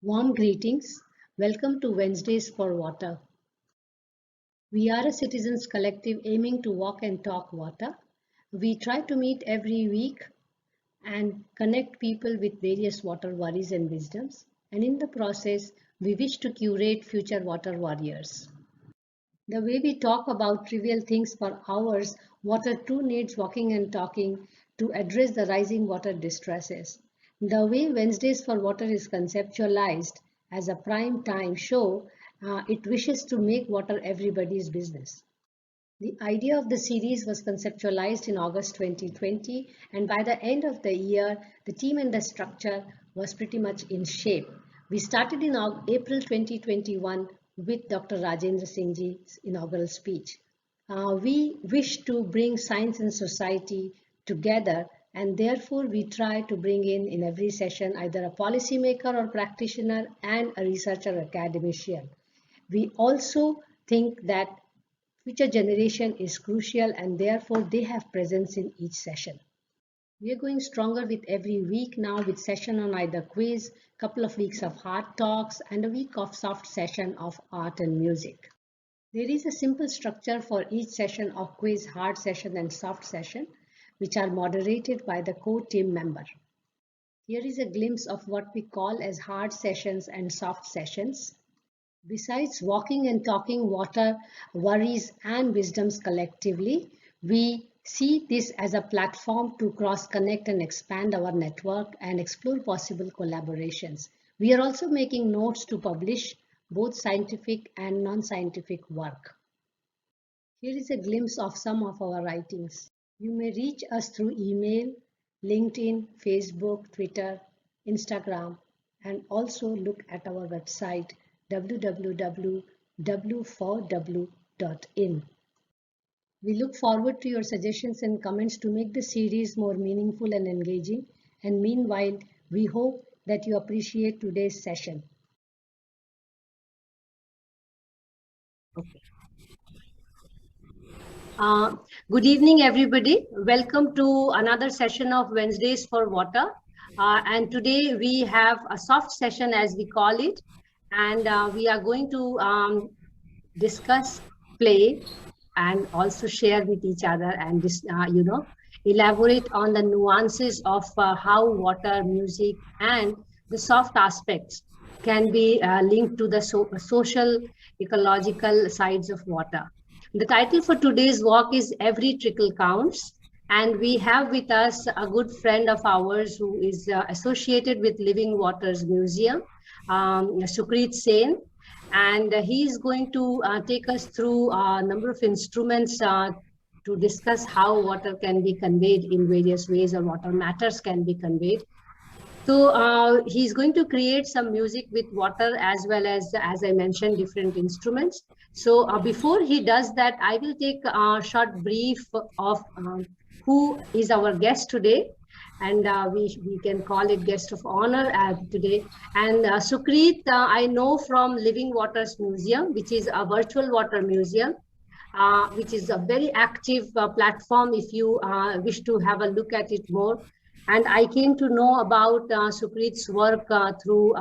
Warm greetings. Welcome to Wednesdays for Water. We are a citizens collective aiming to walk and talk water. We try to meet every week and connect people with various water worries and wisdoms. And in the process, we wish to curate future water warriors. The way we talk about trivial things for hours, water too needs walking and talking to address the rising water distresses. The way Wednesdays for Water is conceptualized as a prime time show, it wishes to make water everybody's business. The idea of the series was conceptualized in August 2020, and by the end of the year, the team and the structure was pretty much in shape. We started in April 2021 with Dr. Rajendra Singh's inaugural speech. We wish to bring science and society together, and therefore we try to bring in every session either a policymaker or practitioner and a researcher or academician. We also think that future generation is crucial and therefore they have presence in each session. We are going stronger with every week now with session on either quiz, couple of weeks of hard talks and a week of soft session of art and music. There is a simple structure for each session of quiz, hard session and soft session which are moderated by the core team member. Here is a glimpse of what we call as hard sessions and soft sessions. Besides walking and talking water, worries and wisdoms collectively, we see this as a platform to cross-connect and expand our network and explore possible collaborations. We are also making notes to publish both scientific and non-scientific work. Here is a glimpse of some of our writings. You may reach us through email, LinkedIn, Facebook, Twitter, Instagram, and also look at our website www.w4w.in. We look forward to your suggestions and comments to make the series more meaningful and engaging. And meanwhile, we hope that you appreciate today's session. Okay. Good evening, everybody. Welcome to another session of Wednesdays for Water. And today we have a soft session, as we call it. And we are going to discuss play and also share with each other and elaborate on the nuances of how water, music and the soft aspects can be linked to the social, ecological sides of water. The title for today's walk is Every Trickle Counts. And we have with us a good friend of ours who is associated with Living Waters Museum, Sukrit Sen, and he is going to take us through a number of instruments to discuss how water can be conveyed in various ways or water matters can be conveyed. So he's going to create some music with water as well as I mentioned, different instruments. So before he does that, I will take a short brief of who is our guest today. And we can call it guest of honor today. And Sukrit, I know from Living Waters Museum, which is a virtual water museum, which is a very active platform if you wish to have a look at it more. And I came to know about Sukrit's work through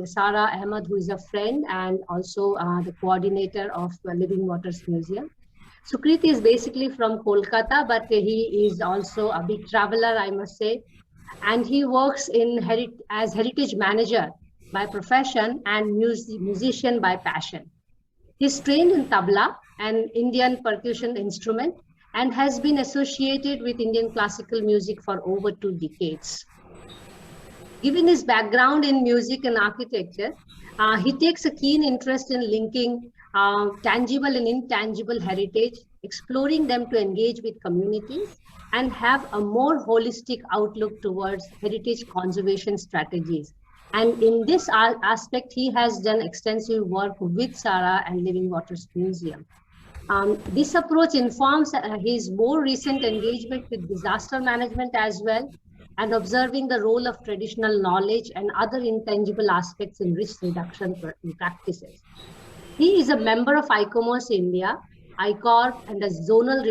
Sarah Ahmed, who is a friend and also the coordinator of Living Waters Museum. Sukrit is basically from Kolkata, but he is also a big traveler, I must say. And he works as heritage manager by profession and musician by passion. He's trained in tabla, an Indian percussion instrument, and has been associated with Indian classical music for over 2 decades. Given his background in music and architecture, he takes a keen interest in linking tangible and intangible heritage, exploring them to engage with communities and have a more holistic outlook towards heritage conservation strategies. And in this aspect, he has done extensive work with Sarah and Living Waters Museum. This approach informs his more recent engagement with disaster management as well, and observing the role of traditional knowledge and other intangible aspects in risk reduction practices. He is a member of ICOMOS India, ICORP, and a zonal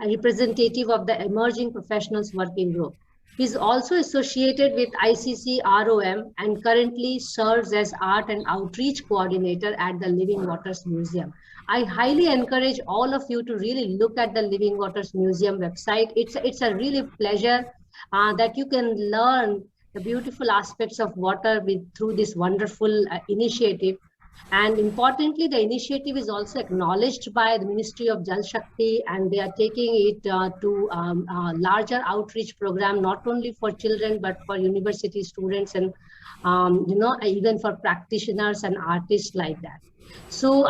representative of the Emerging Professionals Working Group. He's also associated with ICC ROM and currently serves as Art and Outreach Coordinator at the Living Waters Museum. I highly encourage all of you to really look at the Living Waters Museum website. It's a really pleasure that you can learn the beautiful aspects of water through this wonderful initiative. And importantly, the initiative is also acknowledged by the Ministry of Jal Shakti, and they are taking it to a larger outreach program, not only for children, but for university students and, even for practitioners and artists like that. So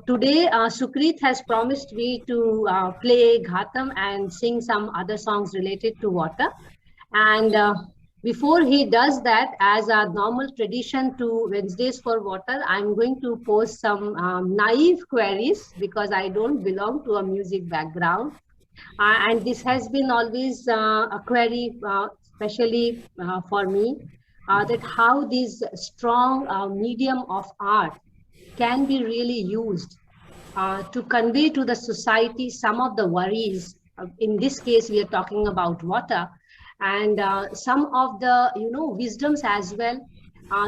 today, Sukrit has promised me to play Ghatam and sing some other songs related to water. And before he does that, as a normal tradition to Wednesdays for Water, I'm going to pose some naive queries because I don't belong to a music background. And this has been always a query, especially for me, that how this strong medium of art can be really used to convey to the society some of the worries. In this case, we are talking about water, and some of the wisdoms as well,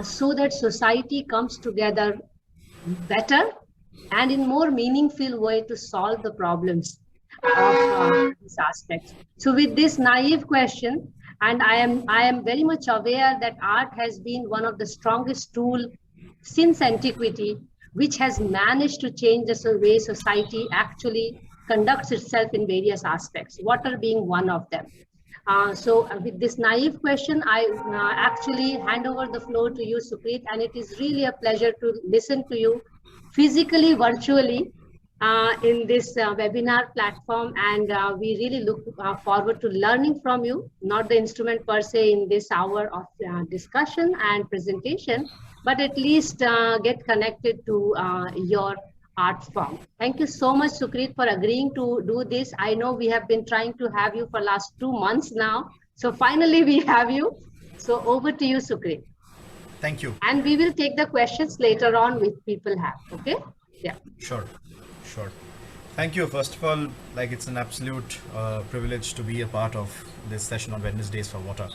so that society comes together better and in more meaningful way to solve the problems of these aspects. So with this naive question, and I am very much aware that art has been one of the strongest tool since antiquity, which has managed to change the way society actually conducts itself in various aspects, water being one of them. So with this naive question, I actually hand over the floor to you, Sukrit, and it is really a pleasure to listen to you physically, virtually, in this webinar platform. And we really look forward to learning from you, not the instrument per se in this hour of discussion and presentation, but at least get connected to your art form. Thank you so much, Sukrit, for agreeing to do this. I know we have been trying to have you for last 2 months now. So finally we have you. So over to you, Sukrit. Thank you. And we will take the questions later on which people have. Okay? Yeah. Sure. Thank you. First of all, it's an absolute privilege to be a part of this session on Wednesdays for Water.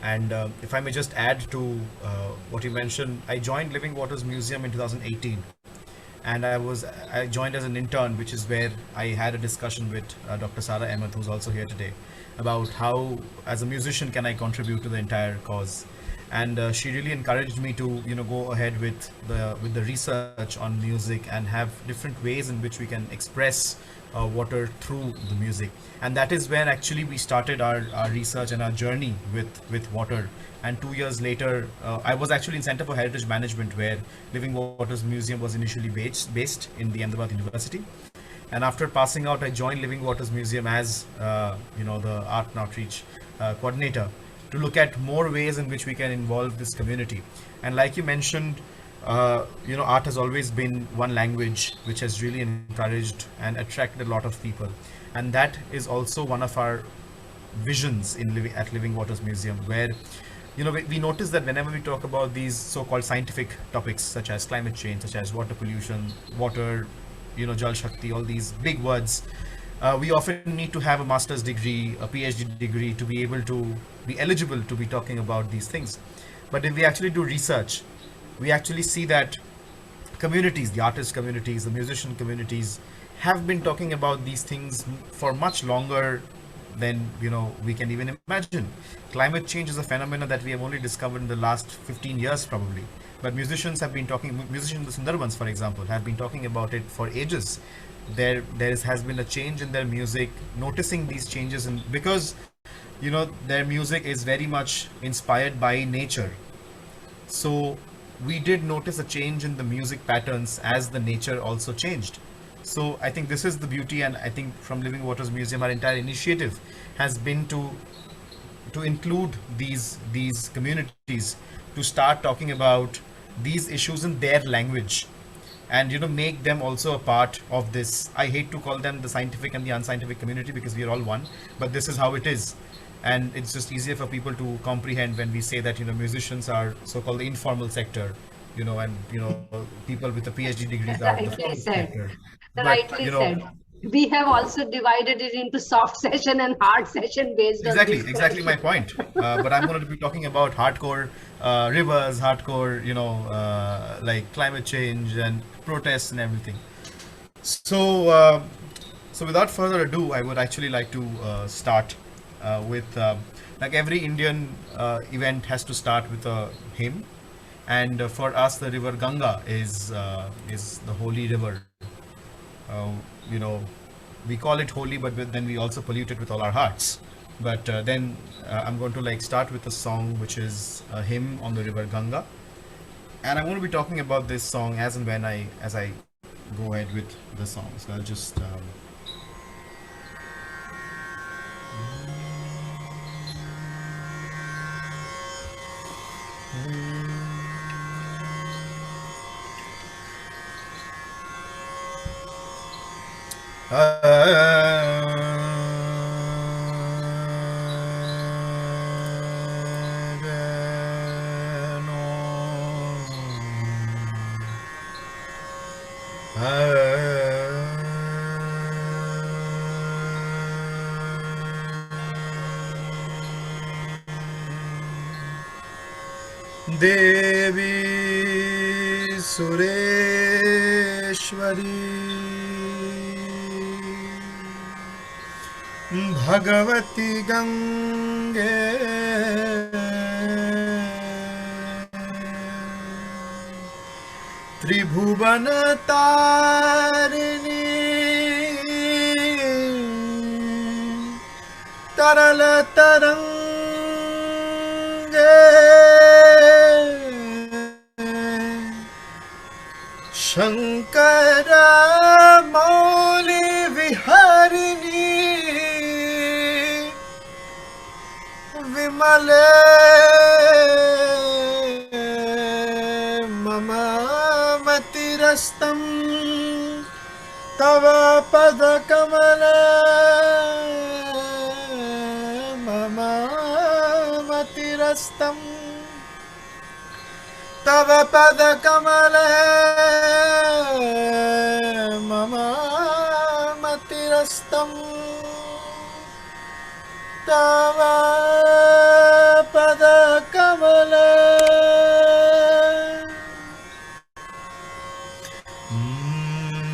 And if I may just add to what you mentioned, I joined Living Waters Museum in 2018. And I joined as an intern, which is where I had a discussion with Dr. Sara Ahmed, who's also here today, about how, as a musician, can I contribute to the entire cause. And she really encouraged me to, go ahead with the research on music and have different ways in which we can express water through the music. And that is where actually we started our research and our journey with water. And 2 years later, I was actually in Center for Heritage Management, where Living Waters Museum was initially based in the Ahmedabad University. And after passing out, I joined Living Waters Museum as the Art and Outreach Coordinator, to look at more ways in which we can involve this community. And like you mentioned, art has always been one language which has really encouraged and attracted a lot of people. And that is also one of our visions at Living Waters Museum, where we notice that whenever we talk about these so-called scientific topics, such as climate change, such as water pollution, water, Jal Shakti, all these big words, we often need to have a master's degree, a PhD degree, to be able to be eligible to be talking about these things. But if we actually do research, we actually see that communities, the artist communities, the musician communities, have been talking about these things for much longer than we can even imagine. Climate change is a phenomenon that we have only discovered in the last 15 years probably, but musicians in the Sundarbans, for example, have been talking about it for ages. There has been a change in their music, noticing these changes, and because their music is very much inspired by nature, so we did notice a change in the music patterns as the nature also changed. So I think this is the beauty, and I think from Living Waters Museum, our entire initiative has been to include these communities, to start talking about these issues in their language, and make them also a part of this. I hate to call them the scientific and the unscientific community, because we are all one, but this is how it is. And it's just easier for people to comprehend when we say that musicians are so-called the informal sector, and people with a PhD degrees are the formal sector. Rightly said. we have also divided it into soft session and hard session based on Exactly, this exactly my question. point. But I'm going to be talking about hardcore rivers, hardcore, like climate change and protests and everything. So, so without further ado, I would actually like to start with like every Indian event has to start with a hymn, and for us, the river Ganga is the holy river. Uh, you know, we call it holy, but then we also pollute it with all our hearts. But then I'm going to like start with a song which is a hymn on the river Ganga, and I'm going to be talking about this song as and when I go ahead with the song. So I'll just देवी सुरेश्वरी भगवती गंगे त्रिभुवन तारिणी तरल तरंगे शंकर मौली विहारिणी विमले मम मतिरस्तम तव पद कमल मम मतिरस्तम तव पद कमल मम मतिरस्तम तव पद कमल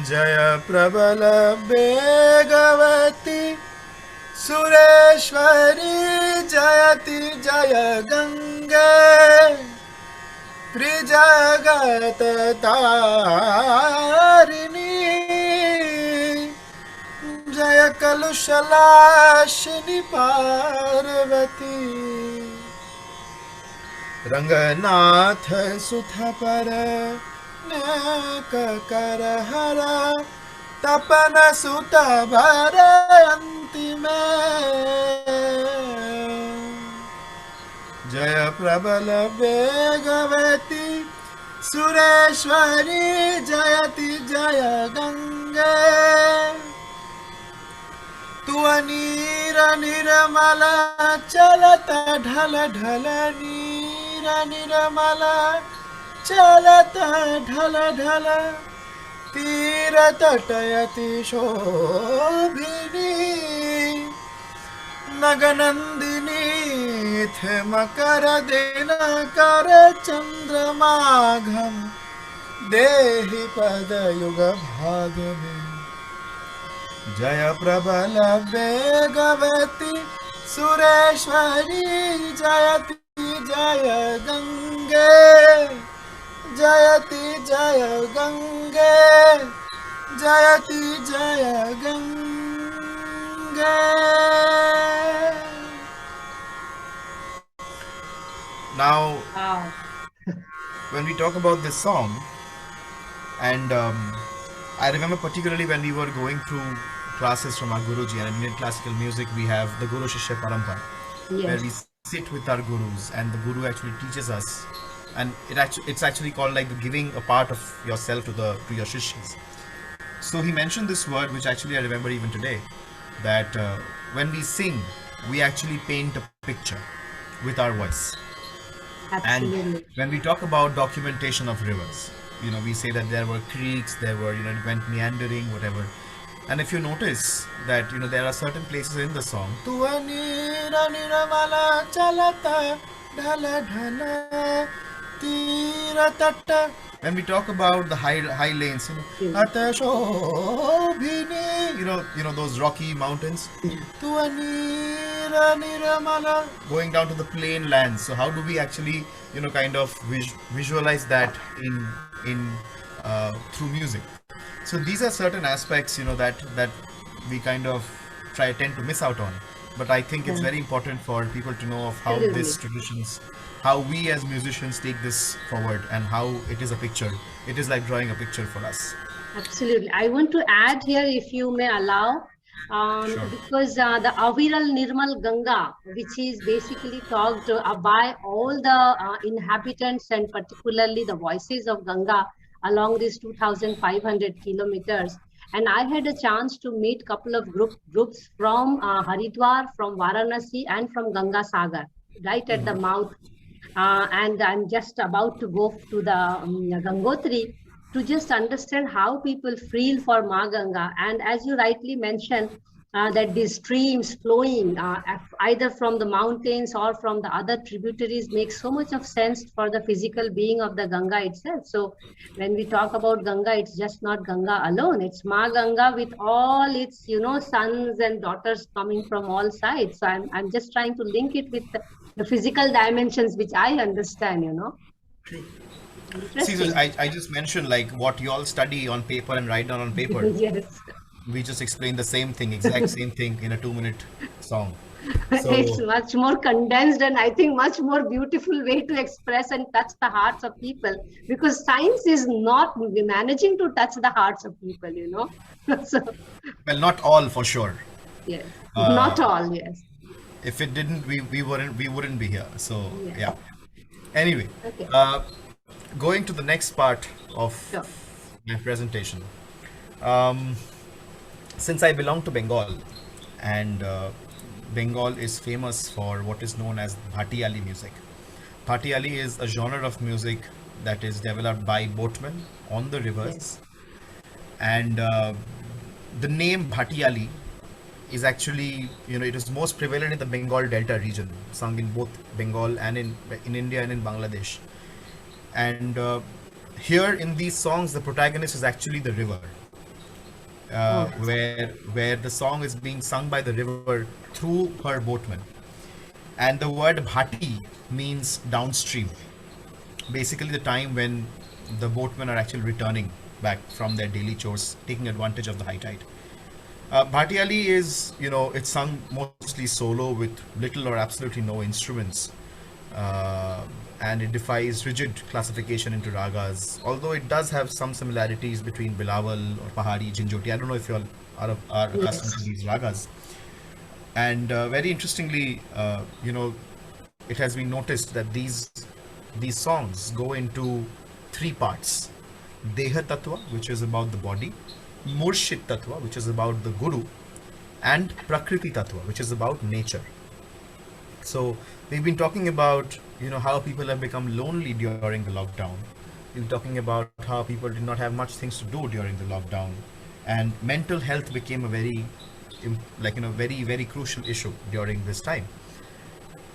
जय प्रबल बेगवती सुरेश्वरी जयति जय गंगे त्रिजगत तारिणी जय कलुषलाशिनी पार्वती रंगनाथ सुथ पर कर हर तपन सुत भर अंतिम जय प्रबल बेगवती सुरेश्वरी जयति जय गंगे तु नीर निर्मल चलत ढल ढल नीर निर्मल चलत ढल ढल तीर तटयति शोभिनी नगनंदिनी थे मकर दिन कर चंद्रमाघम देहि पद युग भाग में जय प्रबल बेगवती सुरेश्वरी जयति जय गंगे जयति जय गंगे जयति जय Gange. Now, Wow. when we talk about this song, and I remember particularly when we were going through classes from our Guruji, and in Indian classical music we have the Guru Shishya Parampara, where we Yes. sit with our gurus, and the Guru actually teaches us, and it's actually called like giving a part of yourself to your Shishyas. So he mentioned this word, which actually I remember even today, that when we sing, we actually paint a picture with our voice. And Absolutely. when we talk about documentation of rivers, we say that there were creeks, there were, it went meandering, whatever. And if you notice that there are certain places in the song, "Tu anira niramala chalata dhala dhala tira tatta." When we talk about the high lanes, Atashobhini, those rocky mountains, "Tu anira niramala," going down to the plain lands. So how do we actually kind of visualize that in through music? So these are certain aspects that we kind of tend to miss out on, but I think it's very important for people to know of how Absolutely. these traditions, how we as musicians take this forward, and how it is a picture. It is like drawing a picture for us. Absolutely. I want to add here, if you may allow, Sure. because the Aviral Nirmal Ganga, which is basically talked by all the inhabitants and particularly the voices of Ganga along these 2,500 kilometers. And I had a chance to meet couple of groups from Haridwar, from Varanasi, and from Ganga Sagar, right at the mouth. And I'm just about to go to the Gangotri to just understand how people feel for Ma Ganga. And as you rightly mentioned, that these streams flowing either from the mountains or from the other tributaries makes so much of sense for the physical being of the Ganga itself. So when we talk about Ganga, it's just not Ganga alone. It's Ma Ganga with all its, sons and daughters coming from all sides. So I'm just trying to link it with the physical dimensions, which I understand. See, so Interesting. I just mentioned like what you all study on paper and write down on paper. Yes. We just explain the same thing, exact same thing in a 2-minute song. It's So much more condensed and I think much more beautiful way to express and touch the hearts of people, because science is not managing to touch the hearts of people. So, well, not all for sure. yes, not Uh, all, yes. if it didn't, we wouldn't be here. So Yeah. yeah. Anyway, Okay. uh, going to the next part of Sure. my presentation. Um, since I belong to Bengal, and Bengal is famous for what is known as Bhatiyali music. Bhatiyali is a genre of music that is developed by boatmen on the Yes. rivers, and the name Bhatiyali is actually, it is most prevalent in the Bengal Delta region, sung in both Bengal and in India and in Bangladesh. And here in these songs, the protagonist is actually the river, Oh, where the song is being sung by the river through her boatman. And the word bhati means downstream, basically the time when the boatmen are actually returning back from their daily chores, taking advantage of the high tide. Bhatiyali is, it's sung mostly solo with little or absolutely no instruments. Uh, and it defies rigid classification into ragas, although it does have some similarities between Bilawal or Pahari, Jinjoti. I don't know if you all are accustomed to yes. these ragas. And very interestingly, it has been noticed that these songs go into three parts: Deha Tattva, which is about the body; Murshid Tattva, which is about the guru; and Prakriti Tattva, which is about nature. So we've been talking about how people have become lonely during the lockdown. We've been talking about how people did not have much things to do during the lockdown, and mental health became a very very very crucial issue during this time.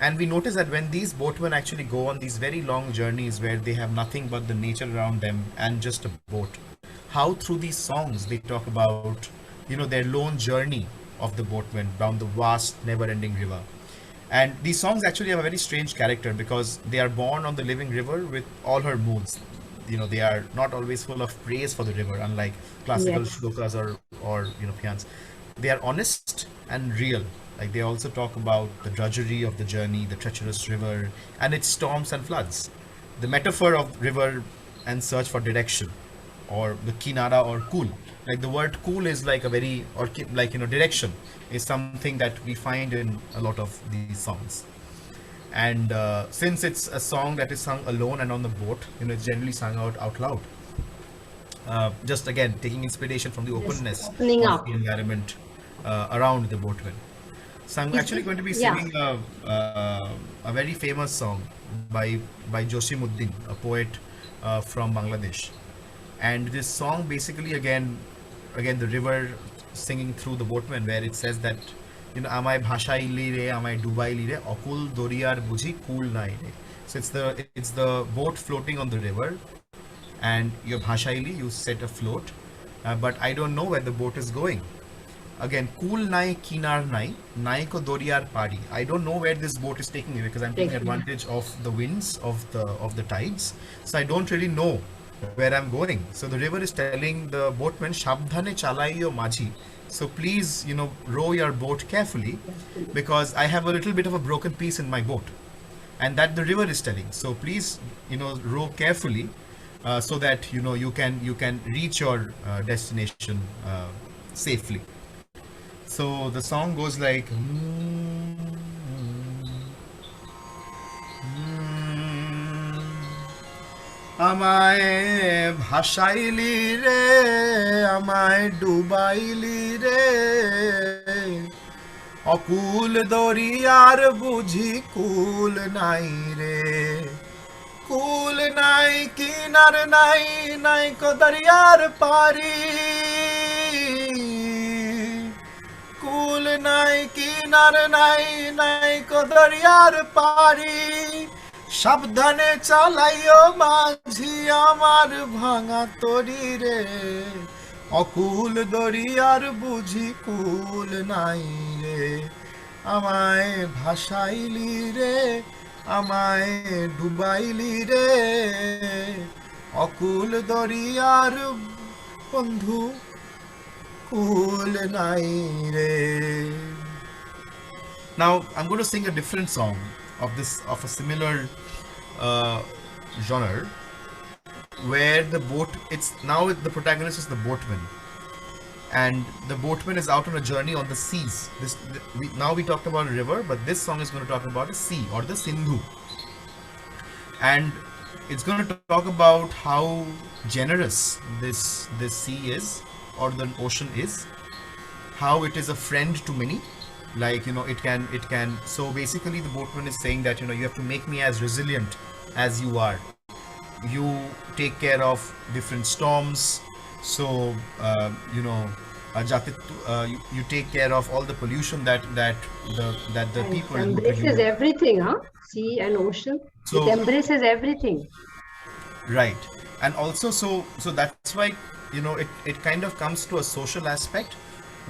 And we notice that when these boatmen actually go on these very long journeys where they have nothing but the nature around them and just a boat, how through these songs they talk about their lone journey of the boatmen down the vast never-ending river. And these songs actually have a very strange character because they are born on the living river with all her moods. They are not always full of praise for the river, unlike classical Yes. shlokas or pyans. They are honest and real. Like they also talk about the drudgery of the journey, the treacherous river, and its storms and floods. The metaphor of river and search for direction, or the kinara or cool. Like the word cool is like a very, or direction is something that we find in a lot of these songs. And since it's a song that is sung alone and on the boat, it's generally sung out loud. Just again taking inspiration from the Yes. openness Opening of up. the environment around the boatman. So I'm Is actually going to be yeah. singing a very famous song by Josimuddin, a poet from Bangladesh. And this song basically again the river singing through the boatman, where it says that, amai bhashaili re, amai dubaili re, okul doriyar buji cool nai re. So it's the boat floating on the river, and your bhashaili, you set afloat, but I don't know where the boat is going. Again, cool nai kinar nai ko doriyar pari. I don't know where this boat is taking me, because I'm taking advantage of the winds of the tides. So I don't really know where I'm going. So the river is telling the boatman, Shabdhane chalaiyo majhi. So please, row your boat carefully, because I have a little bit of a broken piece in my boat, and that the river is telling. So please, row carefully, so that you can reach your destination safely. So the song goes like, আমায় ভাসাইলি রে, আমায় ডুবাইলি রে, অকুল দরিয়ার বুঝি কুল নাই রে, কুল নাই কিনার নাই, নাই কো দরিয়ার পারি, কুল নাই কিনার নাই, নাই কো দরিয়ার পারি, সাবধানে চালাইও মাঝি আমার ভাঙা তরি রে, অকুল দরিয়ার বুঝি কুল নাই রে, আমায় ভাসাইলি রে, আমায় ডুবাইলি রে, অকুল দরিয়ার বন্ধু কুল নাই রে. Now I'm going to sing a different song of a similar genre, where the the protagonist is the boatman, and the boatman is out on a journey on the seas. Now we talked about a river, but this song is going to talk about a sea, or the Sindhu, and it's going to talk about how generous this sea is, or the ocean is, how it is a friend to many. Like, it can. So basically the boatman is saying that, you have to make me as resilient as you are. You take care of different storms. So you take care of all the pollution that the people embraces everything, sea and ocean. So it embraces everything, right? And also, so that's why, it kind of comes to a social aspect,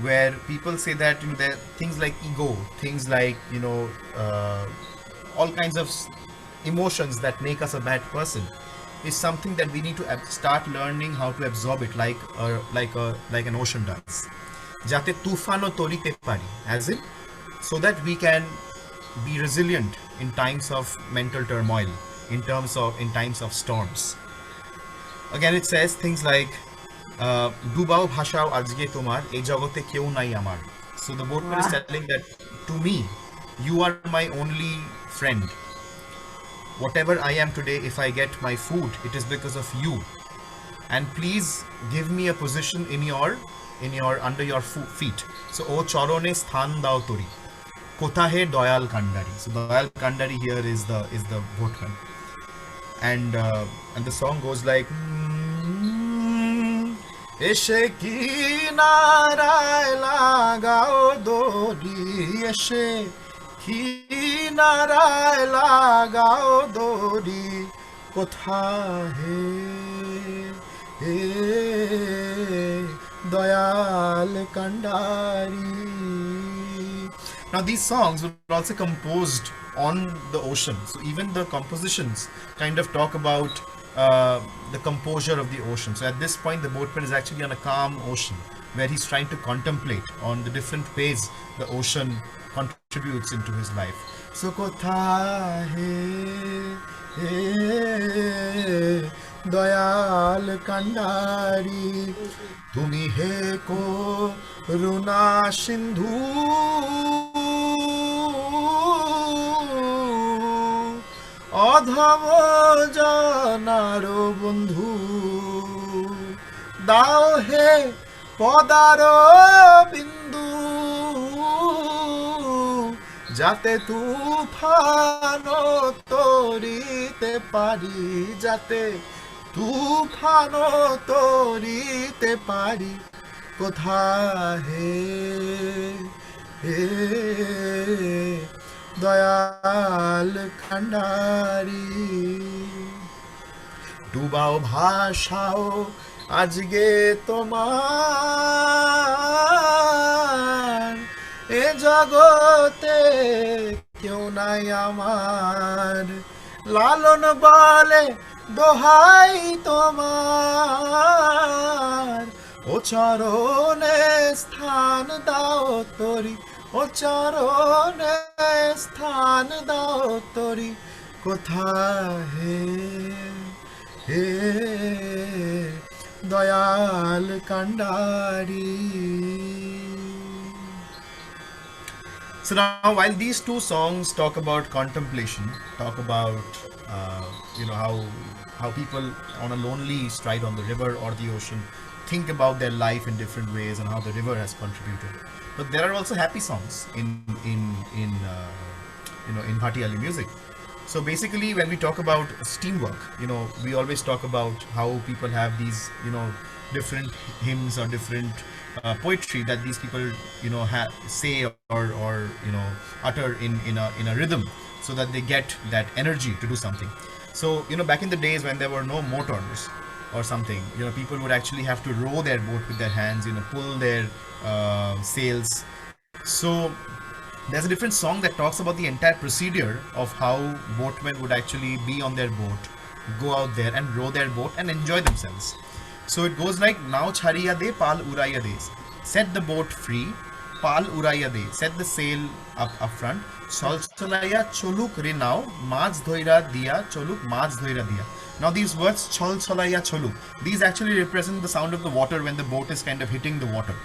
where people say that, there are things like ego, things like, all kinds of emotions that make us a bad person, is something that we need to start learning how to absorb it, like an ocean does. Jate tufano torite pari, as in, so that we can be resilient in times of mental turmoil, in times of storms. Again, it says things like, ডুবাও ভাষাও আজকে তোমার, এই জগতে কেউ নাই আমার. So the boatman is telling that, to me, you are my only friend. Whatever I am today, if I get my food, it is because of you. And please give me a position in your under your feet. So o chorone sthan dao tori, kothahe doyal kandari. So doyal kandari here is the boatman, and the song goes like, এসে কিনারায় লাগাও দড়ি, এসে কিনারায় লাগাও দড়ি, কোথাহে দয়াল কান্ডারি. Now these songs were also composed on the ocean, so even the compositions kind of talk about the composure of the ocean. So at this point, the boatman is actually on a calm ocean, where he's trying to contemplate on the different ways the ocean contributes into his life. So kothahe Dayal কান্ডারি, তুমি হে করুণা সিন্ধু, অধম জনার বন্ধু, দাও হে পদার বিন্দু, যাতে তুফান তরিতে পারি, যাতে তুফান তরিতে পারি, কোথায় হে হে দয়াল কান্ডারি ডুবাও ভাষাও আজকে তোমার এ জগতে কেউ নাই আমার লালন বলে দোহাই তোমার ও চরণে স্থান দাও তরি ও চরণে স্থান দাও তরি কোথায় হে হে দয়াল কান্ডারি. So now, while these two songs talk about contemplation, talk about how people on a lonely stride on the river or the ocean think about their life in different ways and how the river has contributed. But there are also happy songs in Bhati Ali music. So basically, when we talk about steamwork, we always talk about how people have these, different hymns or different poetry that these people, say or utter in a rhythm, so that they get that energy to do something. So back in the days when there were no motors or something, people would actually have to row their boat with their hands, pull their sails. So there's a different song that talks about the entire procedure of how boatmen would actually be on their boat, go out there and row their boat and enjoy themselves. So it goes like, now chhariya de pal uraya de, set the boat free, pal uraya de, set the sail up front, sol cholaya choluk re now, maj dhoira dia choluk maj dhoira dia. Now these words chol cholaya choluk, these actually represent the sound of the water when the boat is kind of hitting the water,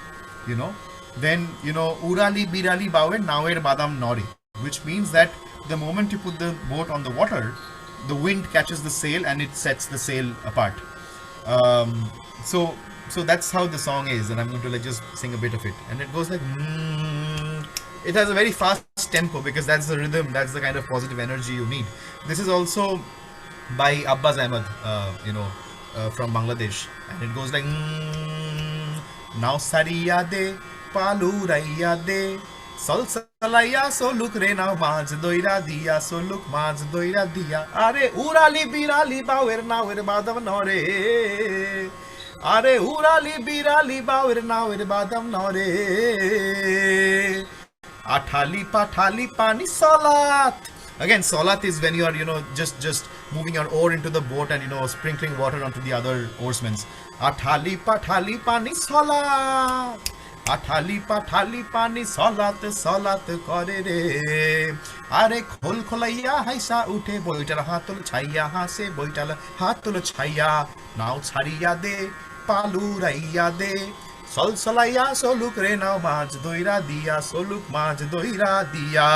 Then, urali birali bawe nawer badam nore, which means that the moment you put the boat on the water, the wind catches the sail and it sets the sail apart. So that's how the song is, and I'm going to just sing a bit of it. And it goes like, it has a very fast tempo because that's the rhythm, that's the kind of positive energy you need. This is also by Abbas Ahmed, from Bangladesh, and it goes like, now sariya de palu raiya de sol salaya soluk re now maj doira dia soluk maj doira dia are urali birali bawer nawer badam nore are urali birali bawer nawer badam nore athali pathali pani salat. Again, salat is when you are just moving your oar into the boat and sprinkling water onto the other oarsmen. Athali pathali pani salat, athali pathali pani salat salat kore re are khol kholaiya haisa uthe boitar hatul chhaiya hase boitar hatul chhaiya now chhariya de palu raiya de sol solaiya soluk re now maj doira dia soluk maj doira dia.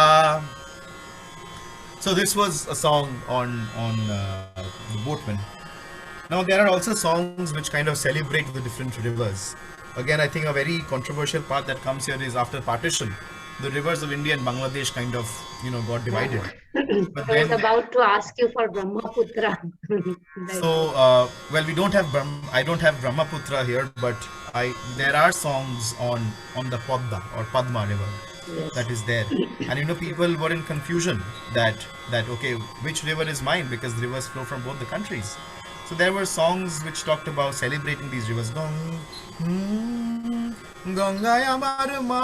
So this was a song on the boatmen. Now there are also songs which kind of celebrate the different rivers. Again, I think a very controversial part that comes here is after partition, the rivers of India and Bangladesh kind of got divided. But I was about to ask you for Brahmaputra. So well, we don't have I don't have Brahmaputra here, but there are songs on the Padma or Padma river. Yes. That is there, and people were in confusion that okay, which river is mine, because the rivers flow from both the countries. So there were songs which talked about celebrating these rivers. Gangay amar ma,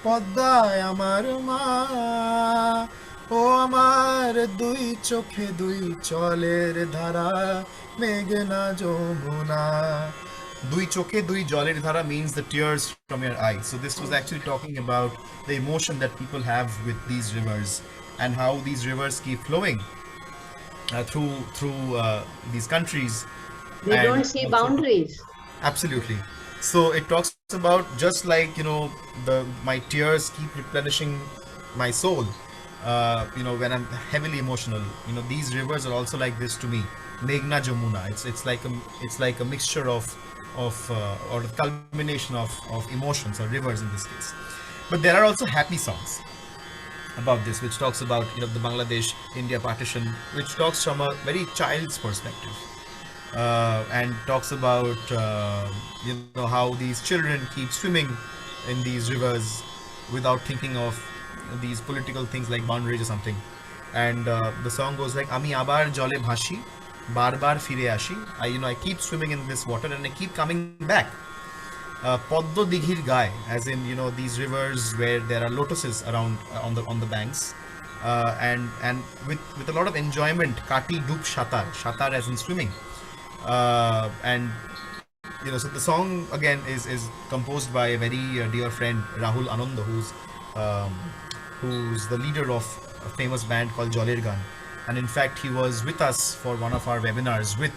Padday amar ma, o amar dui chokhe dui choler dhara, meghna jomuna. Dui chokhe dui joler dhara means the tears from your eyes. So this was actually talking about the emotion that people have with these rivers and how these rivers keep flowing through these countries. They don't see boundaries. Absolutely. So it talks about just like my tears keep replenishing my soul. When I'm heavily emotional, these rivers are also like this to me. Meghna Jamuna. It's like a mixture of or the culmination of emotions or rivers in this case. But there are also happy songs about this, which talks about the Bangladesh India partition, which talks from a very child's perspective. and talks about how these children keep swimming in these rivers without thinking of these political things like boundaries or something. And the song goes like, "Ami abar jole bhashi, bar bar fire ashi." I keep swimming in this water and I keep coming back. Poddo dighir gaye, as in these rivers where there are lotuses around on the banks, and with a lot of enjoyment. Kati dub shatar as in swimming, and so the song again is composed by a very dear friend, Rahul Ananda, who's the leader of a famous band called Jolergan. And in fact, he was with us for one of our webinars with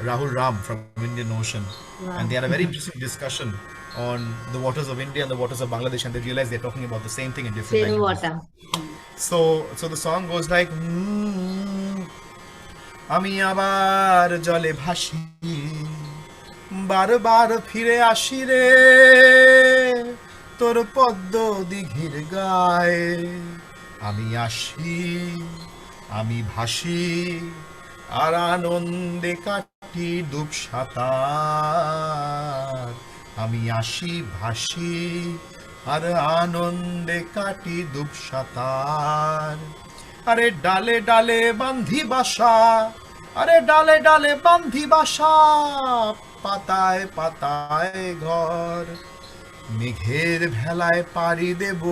Rahul Ram from Indian Ocean. Wow. And they had a very interesting discussion on the waters of India and the waters of Bangladesh, and they realized they're talking about the same thing in different Same languages. water. So the song goes like, "Ami abar jole bhashi, bar bar fire ashi re, তোর পদ্ম দিঘির গায়ে, আমি আসি, আমি ভাসি, আর আনন্দে কাটি ডুব সাঁতার, আমি আসি ভাসি, আর আনন্দে কাটি ডুব সাঁতার, আরে ডালে ডালে বান্ধি বাসা, আরে ডালে ডালে বান্ধি বাসা, পাতায় পাতায় ঘর, মেঘের ভেলায় পাড়ি দেব,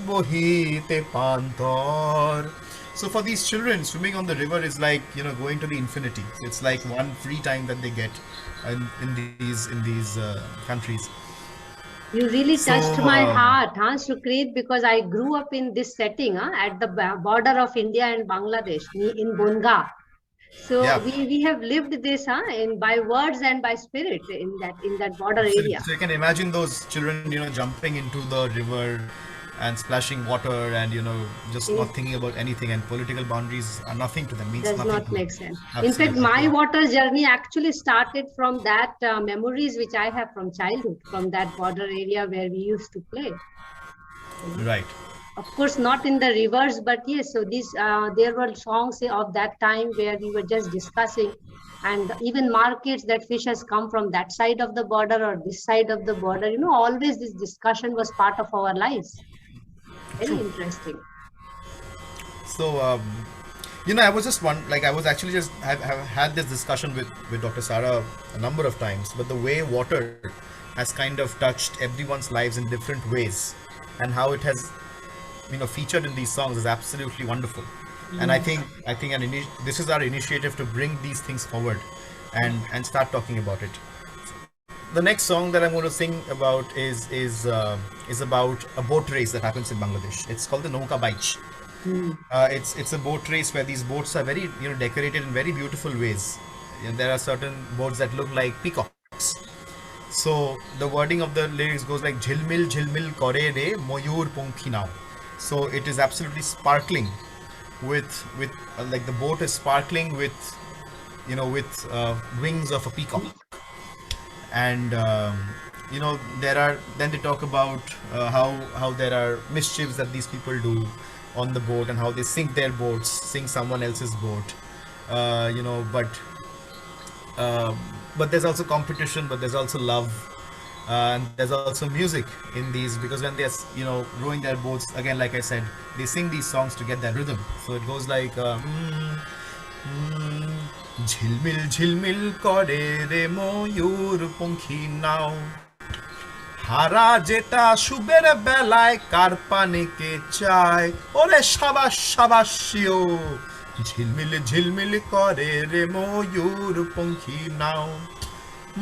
বহিতে পান্তর." So for these children, swimming on the river is like going to the infinity. It's like one free time that they get in these countries. You really So, touched my heart, huh, Sukrit, because I grew up in this setting, at the border of India and Bangladesh, in Bonga. So Yeah. we have lived this, in by words and by spirit in that border area. So you can imagine those children, jumping into the river and splashing water and just not thinking about anything, and political boundaries are nothing to them. Means Does nothing not to them. make sense. In Absolutely. fact, my water journey actually started from that memories which I have from childhood, from that border area where we used to play. Right. Of course, not in the rivers, but yes. So there were songs of that time where we were just discussing, and even markets that fish has come from that side of the border or this side of the border. Always this discussion was part of our lives. Very interesting. So I was just I was actually just have had this discussion with Dr. Sara a number of times, but the way water has kind of touched everyone's lives in different ways, and how it has featured in these songs is absolutely wonderful. And I think this is our initiative to bring these things forward and start talking about it. The next song that I'm going to sing about is about a boat race that happens in Bangladesh. It's called the Nauka Baich. It's a boat race where these boats are very decorated in very beautiful ways. There are certain boats that look like peacocks. So the wording of the lyrics goes like, "Jhilmil jhilmil kore re moyur punkhi nao." So it is absolutely sparkling with like the boat is sparkling with wings of a peacock. And then they talk about how there are mischiefs that these people do on the boat, and how they sink their boats, sink someone else's boat, but there's also competition, but there's also love, and there's also music in these, because when they're rowing their boats, again, like I said, they sing these songs to get that rhythm. So it goes like, ঝিলমিল ঝিলমিল করে রে ময়ূর পঙ্খী নাও, হারা যেটা শুবের বেলায় কার পানিকে চায়, ওরে সাবাস সাবাসিও, ঝিলমিল ঝিলমিল করে রে ময়ূর পঙ্খী নাও,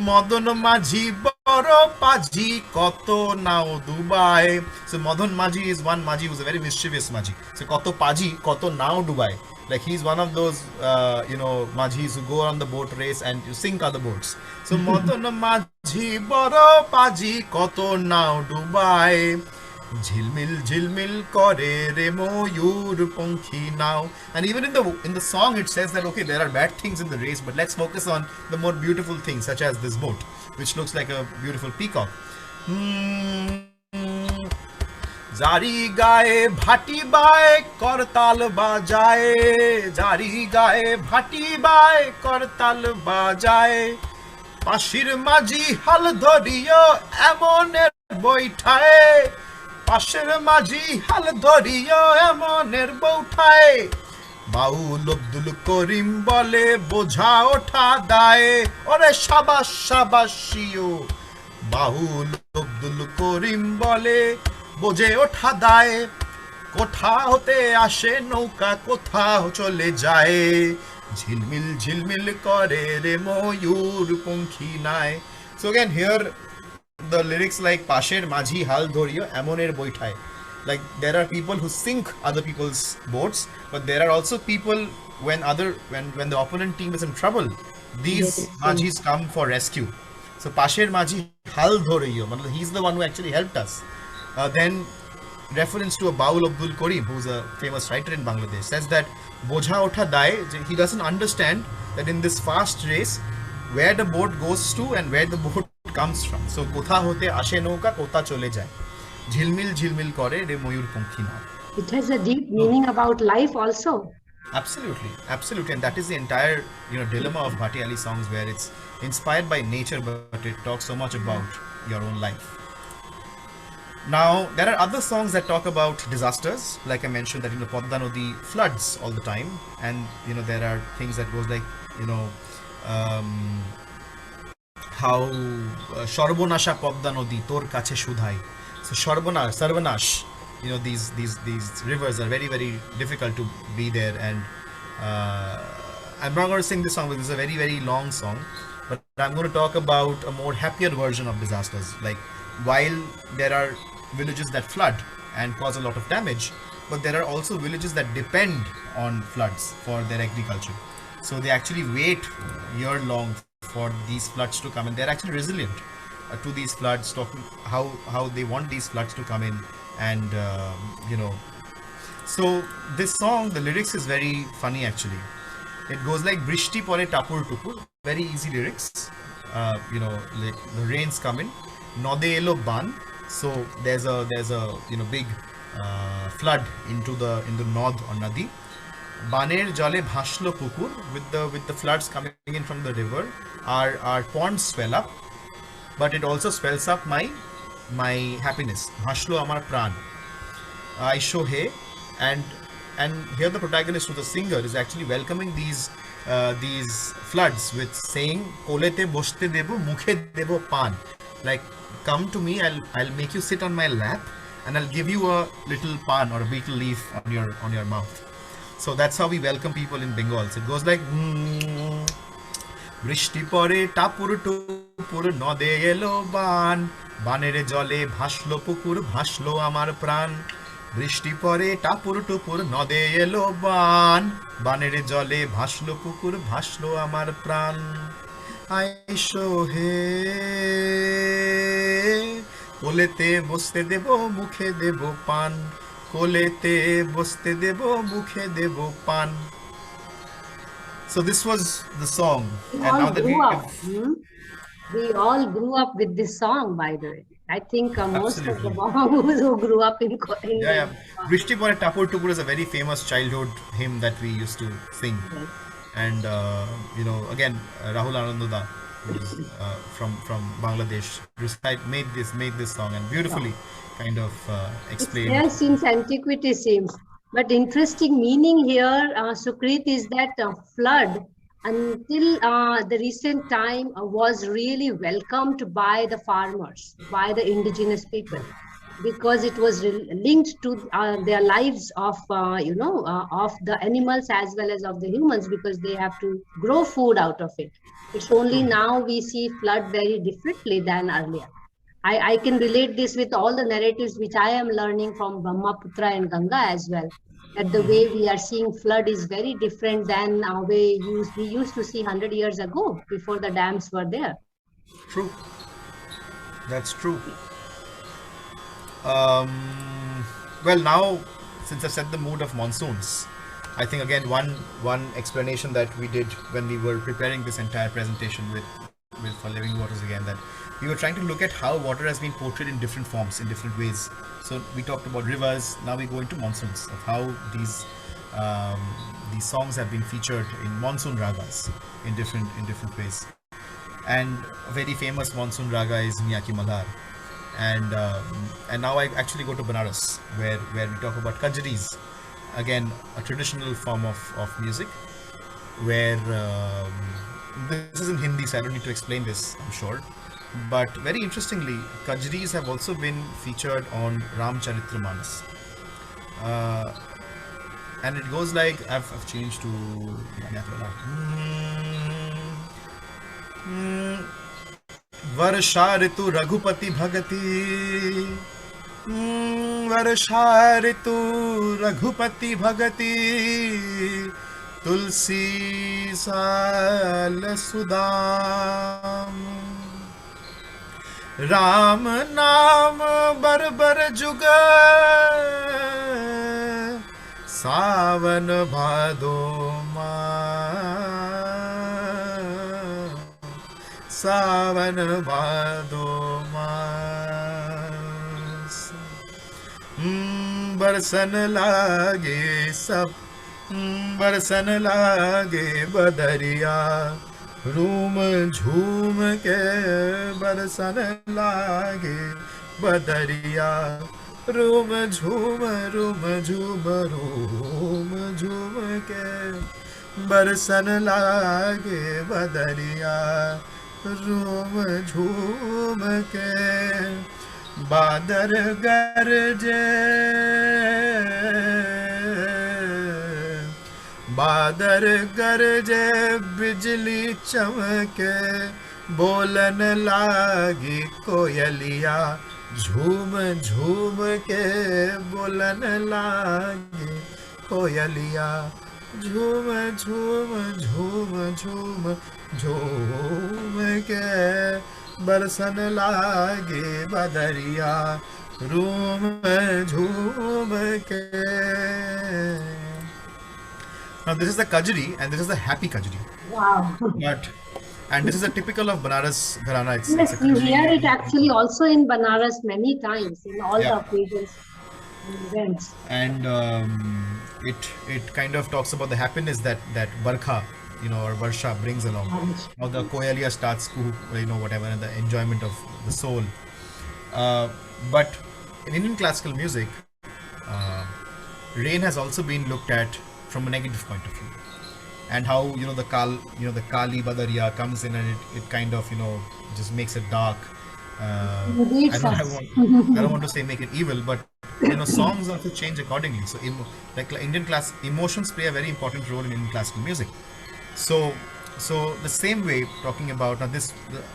মদন মাঝি বড় পাজি কত নাও ডুবায়. So Madan Maji is one Maji who's a very mischievous Maji. So koto paji koto nao dubai. Like he's one of those Majis who go on the boat race and you sink other boats. So Madan Maji boro paji koto nao dubai, ঝিলমিল ঝিলমিল করে রে ময়ূর পঙ্খী নাও. And even in the song it says that okay, there are bad things in the race, but let's focus on the more beautiful things, such as this boat, which looks like a beautiful peacock. জারি গায়ে ভাটি বায় করতাল বাজায়, জারি গায়ে ভাটি বায় করতাল বাজায়, পাশির মাঝি হাল ধরিও এমনের বৈঠায়, পাশের মাঝি হাল ধরিও এমনের বৈঠায়, বাউল আব্দুল করিম বলে বোঝা ওঠা দায়, ওরে সাবাস সাবাসিও, বাউল আব্দুল করিম বলে বোঝে ওঠা দায়, কোথা হতে আসে নৌকা কোথাও চলে যায়, ঝিলমিল ঝিলমিল করে রে ময়ূর পঙ্খী নাই. So again here the lyrics like পাশের মাঝি হাল ধরিও এমনের বৈঠায়, like there are people who sink other people's boats, but there are also people when the opponent team is in trouble, these majis come for rescue. So পাশের মাঝি হাল ধরিও, he's the one who actually helped us. Then reference to a Baul Abdul Karim, who's a famous writer in Bangladesh, says that Bojha Otha Dai, he doesn't understand that in this fast race where the boat goes to and where the boat comes from. So kotha hote ashe nauka kotha chole jay, jhilmil jhilmil kore re moyur pankhi na. It has a deep meaning about life also. Absolutely, absolutely, and that is the entire dilemma of Bhati Ali songs, where it's inspired by nature but it talks so much about your own life. Now, there are other songs that talk about disasters, like I mentioned that Padma Nodi floods all the time, and there are things that goes like how Sharbonasha Padma Nodi tor kache shudhai. So Sarvanash, these rivers are very very difficult to be there, and I'm not going to sing this song because it's a very very long song, but I'm going to talk about a more happier version of disasters. Like, while there are villages that flood and cause a lot of damage, but there are also villages that depend on floods for their agriculture. So they actually wait year long for these floods to come, and they're actually resilient to these floods, talking how they want these floods to come in, and so this song, the lyrics is very funny actually. It goes like brishti pore tapur tupur, very easy lyrics. Like the rains come in, node elo ban. So there's a big flood into the Nod or Nadi. Baner jale bhashlo pukur, with the floods coming in from the river, our ponds swell up, but it also swells up my happiness. Bhashlo amar pran, I show he, and here the protagonist, who's the singer, is actually welcoming these floods with saying kolete boshte debo mukhe debo pan, like, come to me, I'll make you sit on my lap, and I'll give you a little pan or a betel leaf on your mouth. So that's how we welcome people in Bengal. So it goes like brishti pore tapur tupur node elo ban, banere jole bhashlo pukur bhashlo amar pran, brishti pore tapur tupur node elo ban, banere jole bhashlo pukur bhashlo amar pran, আইসো হে কোলেতে বসতে দেব মুখে দেব পান, কোলেতে বসতে দেব মুখে দেব পান. So this was the song, and now that we all grew up with this song, by the way. I think most of the Bahamas who grew up in Brishti Pore Tapur Tupur is a very famous childhood hymn that we used to sing. Right. And again, Rahul Anandoda, who is from Bangladesh, made this song and beautifully kind of explained. Yes, since antiquity seems, but interesting meaning here, Sukrit, is that flood until the recent time was really welcomed by the farmers, by the indigenous people, because it was linked to their lives of the animals as well as of the humans, because they have to grow food out of it. It's only now we see flood very differently than earlier. I can relate this with all the narratives which I am learning from Brahmaputra and Ganga as well, that the way we are seeing flood is very different than we used to see 100 years ago, before the dams were there. True. That's true. Well, now, since I've set the mood of monsoons, I think again one explanation that we did when we were preparing this entire presentation with for Living Waters again, that we were trying to look at how water has been portrayed in different forms, in different ways. So we talked about rivers. Now we go into monsoons, of how um, these songs have been featured in monsoon ragas in different ways. And a very famous monsoon raga is Miyaki Malhar. And now I actually go to Banaras, where we talk about kajris, again a traditional form of music, where this is in Hindi, so I don't need to explain this, I'm sure. But very interestingly, kajris have also been featured on Ramcharitramanas. Uh, and it goes like, I've changed to वर्षा ऋतु रघुपति भगति, वर्षा ऋतु रघुपति भगति, तुलसी साल सुदाम, राम नाम बरबर जुग, सावन भादो सावन भादो मास, बरसन लागे सब, बरसन लागे बदरिया, रूम झूम के बरसन लागे बदरिया, रूम झूम रूम झूम रूम झूम के बरसन लागे बदरिया, रूम झूम के बादर गरजे, बादर गरजे बिजली चमके, बोलन लागी कोयलिया, झूम झूम के बोलन लागी कोयलिया, झूम झूम झूम झूम झूम के बरसन लागे बदरिया, रूम झूम के. Now this is the kajri, and this is the happy kajri. Wow. And this is a typical of Banaras Gharana. Yes, you hear it actually also in Banaras many times in all the occasions and events. And it kind of talks about the happiness that Barkha, or Varsha brings along. Now the Koyalia starts to, whatever, and the enjoyment of the soul. But in Indian classical music, rain has also been looked at from a negative point of view, and how the Kali Badariya comes in, and it kind of just makes it dark. I don't want to say make it evil, but songs also change accordingly. So like Indian emotions play a very important role in Indian classical music. So the same way, talking about now, the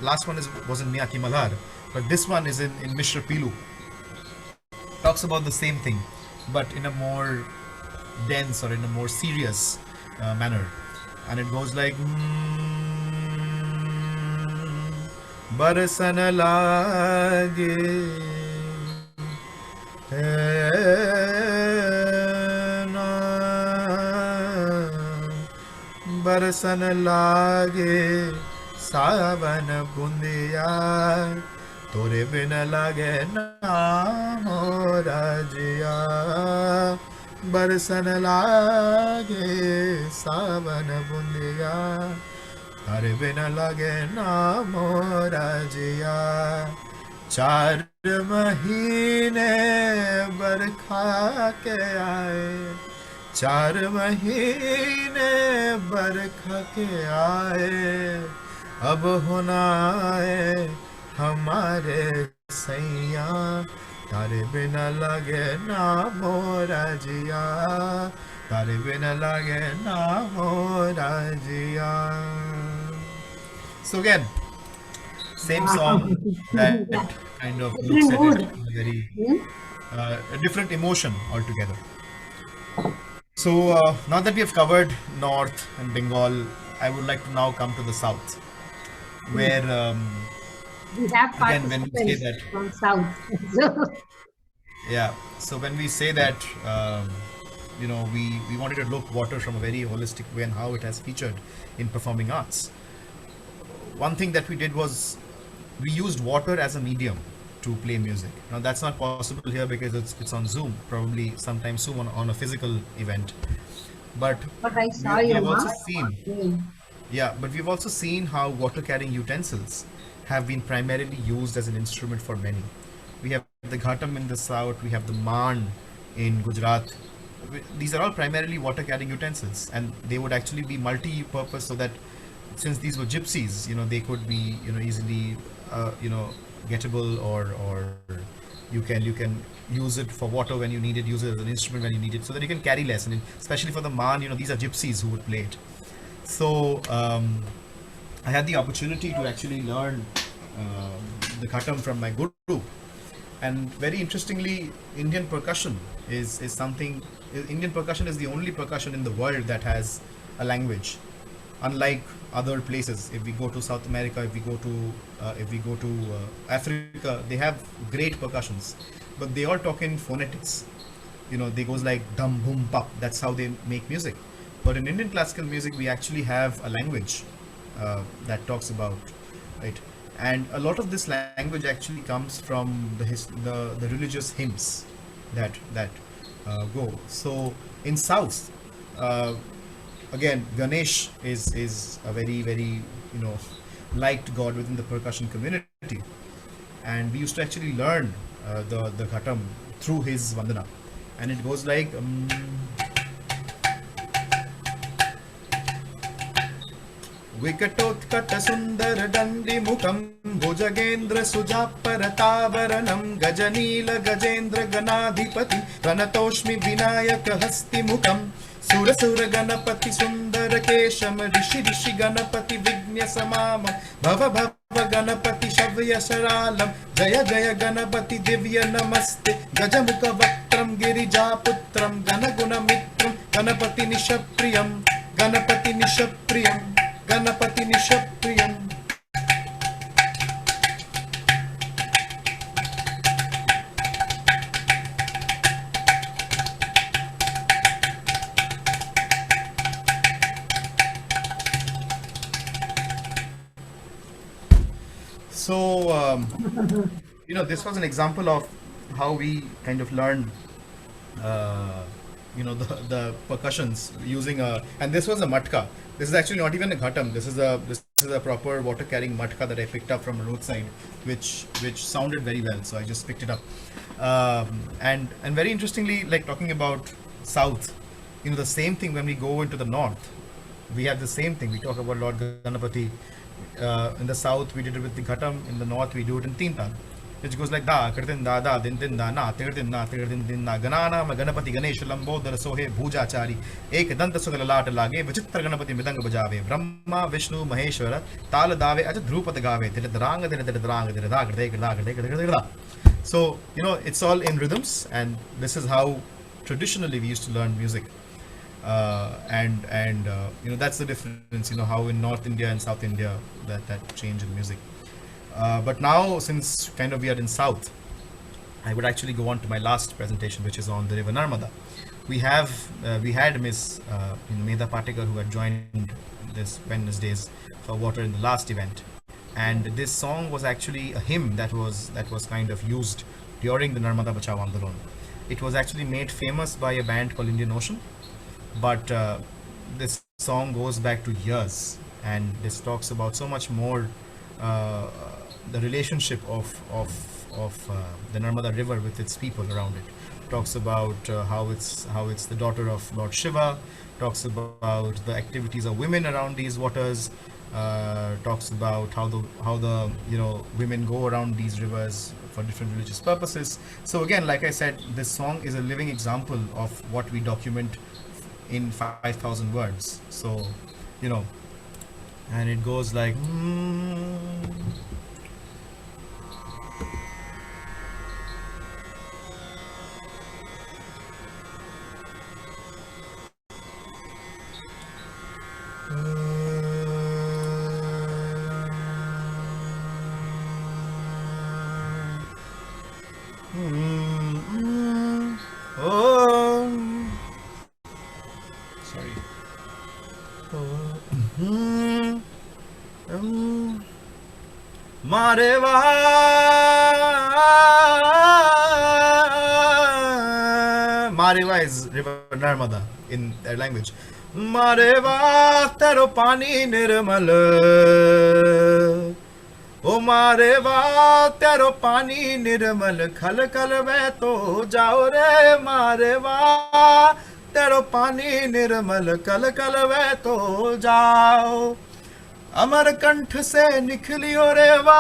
last one was in Miyaki Malhar, but this one is in Mishra Pilu. Talks about the same thing, but in a more dense or in a more serious manner, and it goes like बरसन लागे ना, बरसन लागे सावन बूंदिया, तोरे बिन लागे ना मोरा जिया, बरसन लागे सावन बूंदिया, तारे बिन लागे ना मोरा जिया, 4 महीने बरखा के आए, 4 महीने बरखा के आए, अब होना है हमारे सैया, तारे बिना लगे ना मोरा जिया, तारे बिना लगे ना मोरा जिया. So again, same song that kind of looks at it in a very a different emotion altogether. So now that we have covered North and Bengal, I would like to now come to the South, where we have again when we say that from South. So when we say that we wanted to look water from a very holistic way and how it has featured in performing arts. One thing that we did was we used water as a medium to play music. Now that's not possible here because it's on Zoom, probably sometime soon on a physical event. But But I saw we your have also mark. seen, Hmm. yeah, but we've also seen how water carrying utensils have been primarily used as an instrument for many. We have the ghatam in the south, we have the maan in Gujarat. These are all primarily water carrying utensils, and they would actually be multi purpose, so that since these were gypsies, they could be easily gettable, or you can use it for water when you need it, use it as an instrument when you need it, so that you can carry less. And especially for the maan, these are gypsies who would play it. So I had the opportunity to actually learn the khatam from my guru, and very interestingly, Indian percussion is something. Indian percussion is the only percussion in the world that has a language, unlike other places. If we go to South America, if we go to Africa, they have great percussions, but they all talk in phonetics. They goes like dum boom pop. That's how they make music. But in Indian classical music, we actually have a language that talks about, right? And a lot of this language actually comes from the religious hymns that go. So in South, uh, again, Ganesh is a very very liked god within the percussion community, and we used to actually learn the ghatam through his vandana, and it goes like. विकटोत्कट सुंदर दंडि मुखम भुजगेंद्र सुजापरतावरणम गजनील गजेंद्र गणाधिपति प्रणतोष्मि विनायक हस्ति मुखम सुर सुर गणपति सुंदर Qeshm ऋषि ऋषि गणपति विघ्न समाम भव भव गणपति शव्य शरालम जय जय गणपति दिव्य नमस्ते गजमुख वक्त्रम गिरिजापुत्रम गण गुण मित्रम Ganpati निशप्रियम Ganpati निशप्रियम Ganapati Nishapriyam. So, this was an example of how we kind of learned uh, the percussions using and this was a matka. This is actually not even a ghatam. This is a proper water carrying matka that I picked up from a roadside, which sounded very well, so I just picked it up. And very interestingly, like talking about south, the same thing. When we go into the north, we have the same thing. We talk about Lord Ganapati. In the south we did it with the ghatam. In the north we do it in tintal, which goes like da kirtin da da din din da na tirtin na tirtin din na ganana ma ganapati ganesh lambodar sohe bhujachari ek dant sugal lat lage vichitra ganapati midang bajave brahma vishnu maheshwara tal dave aj dhrupad gave tidrang tidrang tidrag tidrag. So it's all in rhythms, and this is how traditionally we used to learn music. And that's the difference, how in North India and South India that change in music. But now, since kind of we are in South, I would actually go on to my last presentation, which is on the river Narmada. We had Miss Medha Patekar, who had joined this Wednesdays for water in the last event, and this song was actually a hymn that was kind of used during the Narmada Bachao Andolon. It was actually made famous by a band called Indian Ocean, but this song goes back to years, and this talks about so much more, uh, the relationship of the Narmada River with its people around it. Talks about how it's the daughter of Lord Shiva. Talks about the activities of women around these waters. Talks about how the women go around these rivers for different religious purposes. So again, like I said, this song is a living example of what we document in 5,000 words. So, and it goes like. Oh, sorry. Oh, Mareva, Mareva is river Narmada in their language. Mareva tero pani nirmal, O Mareva tero pani nirmal, khal khal beh to jao re Mareva tero pani nirmal, khal khal beh to jao. अमर कंठ से निकलियो रे वाह,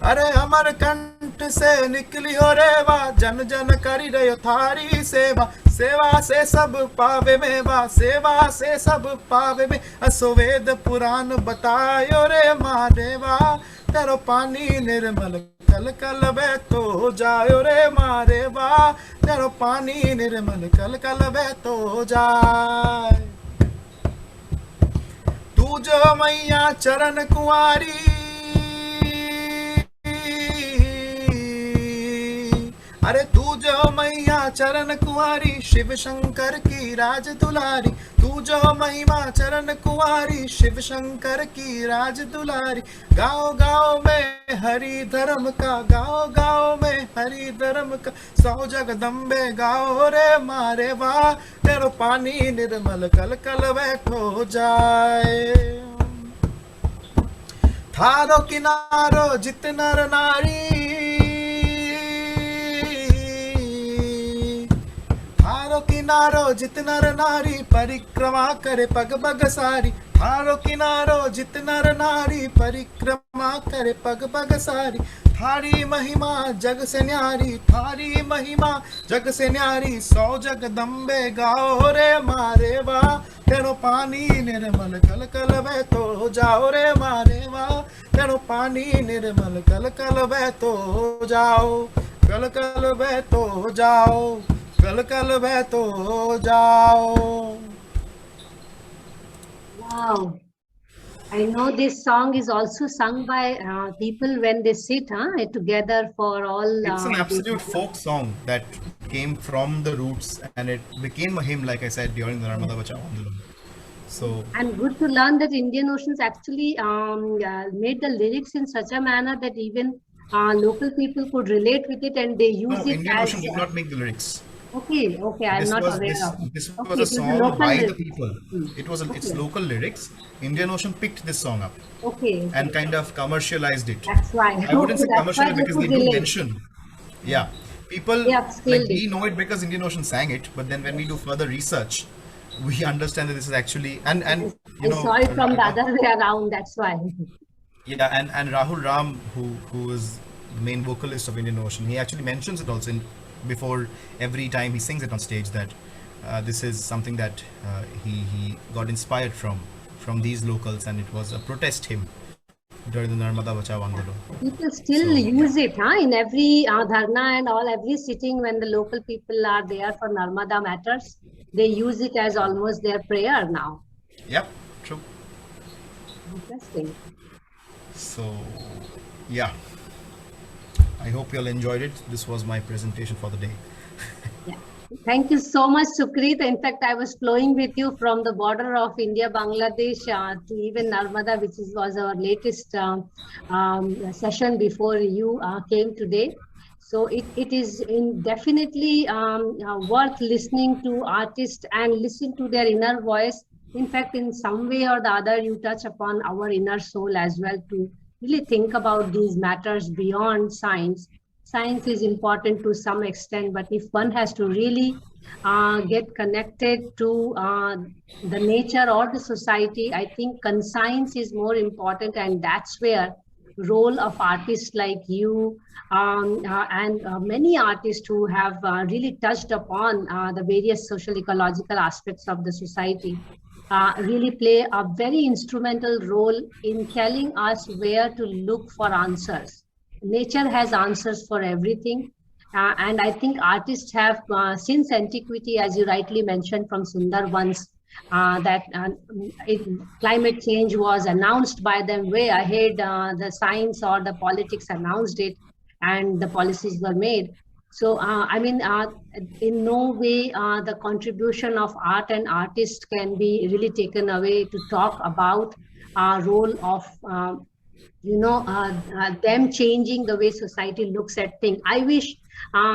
अरे अमर कंठ से निकलियो रे वाह, जन जन करी रहो थारी सेवा, सेवा से सब पावे में वाह, सेवा से सब पावे में, असो वेद पुराण बतायो रे मारे वाह, तेरो पानी निर्मल कल कल बह तो जायो रे मारे वाह, तेरो पानी निर्मल कल कल बह तो जाए। तू जो मैया चरण कुंवारी, अरे तू जो मैया चरण कुंवारी, शिव शंकर की राज दुलारी, तू जो महिमा चरण कुंवारी, शिव शंकर की राज दुलारी, गाँव गाँव में हरि धर्म का, गाँव गाँव में हरि धर्म का, सौ जगदम्बे गाओ रे मारे वाह, तेरो पानी निर्मल कल कल बैठो जाए। थारो किनारो जित नर नारी, थारो किनारो जित नर नारी, परिक्रमा करे पग पग सारी, थारो किनारो जित नर नारी, परिक्रमा करे पग पग सारी, थारी महिमा जग से न्यारी, थारी महिमा जग से न्यारी, सौ जगदम्बे गाओ रे मारे वाह, तेरो पानी निर्मल कल कल बह तो जाओ रे मारे वाह, तेरो पानी निर्मल कल कल बह तो जाओ, कल कल बह तो जाओ, कल कल बह तो जाओ। Wow. I know this song is also sung by people when they sit together for all. It's an absolute folk song that came from the roots, and it became a hymn, like I said, during the Narmada Bachao Andolan. So, and good to learn that Indian Oceans actually made the lyrics in such a manner that even local people could relate with it, and they use no, it Indian as. Ocean did not make the lyrics. Okay, I'm not aware of. This Okay, was a it was song local by the lyrics. people. It was its Okay. local lyrics. Indian Ocean picked this song up Okay. and kind of commercialized it. That's why. I wouldn't say Okay, that's commercial why they because they could do relate. mention. Yeah, people They like upscaled we it. know it because Indian Ocean sang it, but then when we do further research, we understand that this is actually and I you know saw it from the other way around. That's why. yeah, and Rahul Ram, who is the main vocalist of Indian Ocean, he actually mentions it also before every time he sings it on stage that this is something that he got inspired from these locals, and it was a protest hymn during the Narmada Bachao Andolan. People still use it in every dharna and all, every sitting when the local people are there for Narmada matters. They use it as almost their prayer now. Yep, true. Interesting. So, yeah. I hope you all enjoyed it. This was my presentation for the day. Yeah. Thank you so much, Sukrit. In fact, I was flowing with you from the border of India, Bangladesh to even Narmada, which was our latest session before you came today. So it is definitely worth listening to artists and listen to their inner voice. In fact, in some way or the other, you touch upon our inner soul as well to really think about these matters beyond science. Science is important to some extent, but if one has to really get connected to the nature or the society, I think conscience is more important, and that's where role of artists like you and many artists who have really touched upon the various social ecological aspects of the society really play a very instrumental role in telling us where to look for answers. Nature has answers for everything. And I think artists have, since antiquity, as you rightly mentioned from Sundarbans, that climate change was announced by them way ahead. The science or the politics announced it, and the policies were made. So, I mean, in no way the contribution of art and artists can be really taken away to talk about our role of, them changing the way society looks at things. I wish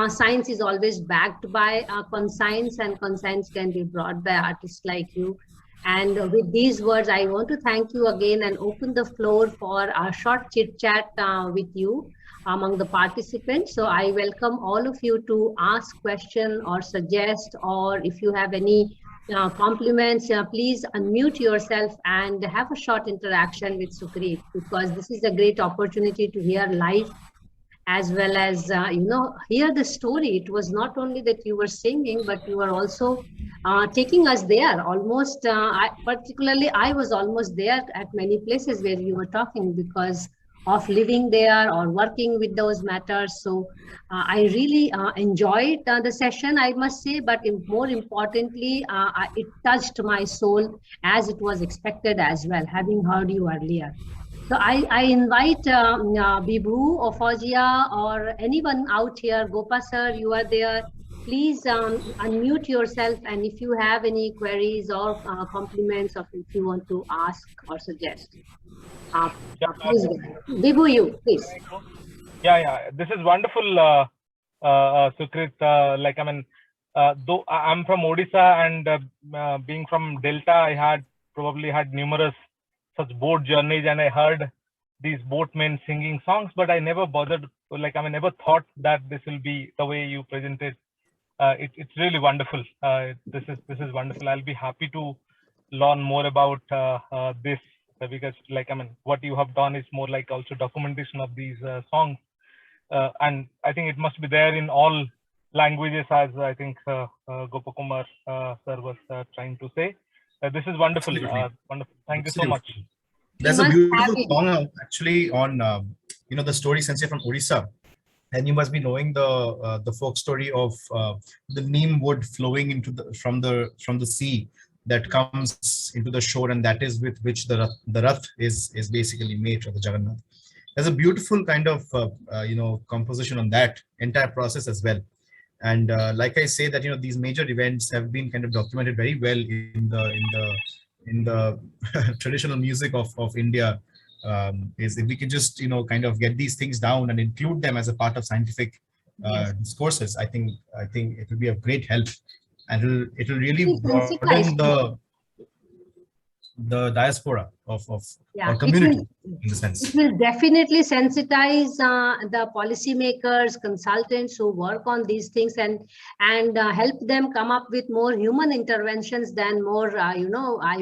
science is always backed by conscience, and conscience can be brought by artists like you. And with these words, I want to thank you again and open the floor for a short chit chat with you among the participants. So I welcome all of you to ask question or suggest, or if you have any compliments, please unmute yourself and have a short interaction with Sukrit, because this is a great opportunity to hear live as well as, hear the story. It was not only that you were singing, but you were also taking us there almost. Particularly, I was almost there at many places where you were talking because of living there or working with those matters. So I really enjoyed the session, I must say, but more importantly, it touched my soul as it was expected as well, having heard you earlier. So I invite Bibhu or Fozia or anyone out here. Gopa sir, you are there. Please unmute yourself, and if you have any queries or compliments, or if you want to ask or suggest. Please, Bibhu, you please. Yeah. This is wonderful, Sukrit. Though I'm from Odisha, and being from Delta, I had probably had numerous such boat journeys, and I heard these boatmen singing songs, but I never bothered, never thought that this will be the way you presented. It's really wonderful. This is wonderful. I'll be happy to learn more about this, because what you have done is more like also documentation of these songs, and I think it must be there in all languages, as I think Gopakumar sir was trying to say. This is wonderful. Wonderful. Thank you so much. There's a beautiful song actually on the story, since you're from Odisha, and you must be knowing the folk story of the neem wood flowing into from the sea that comes into the shore, and that is with which the Rath is basically made, for the Jagannath. There's a beautiful kind of composition on that entire process as well. And like I say that these major events have been kind of documented very well in the traditional music of India. Is if we can just kind of get these things down and include them as a part of scientific discourses, I think it will be of great help, and it'll really broaden the diaspora of our community in the sense. It will definitely sensitize the policymakers, consultants who work on these things, and help them come up with more human interventions than more, I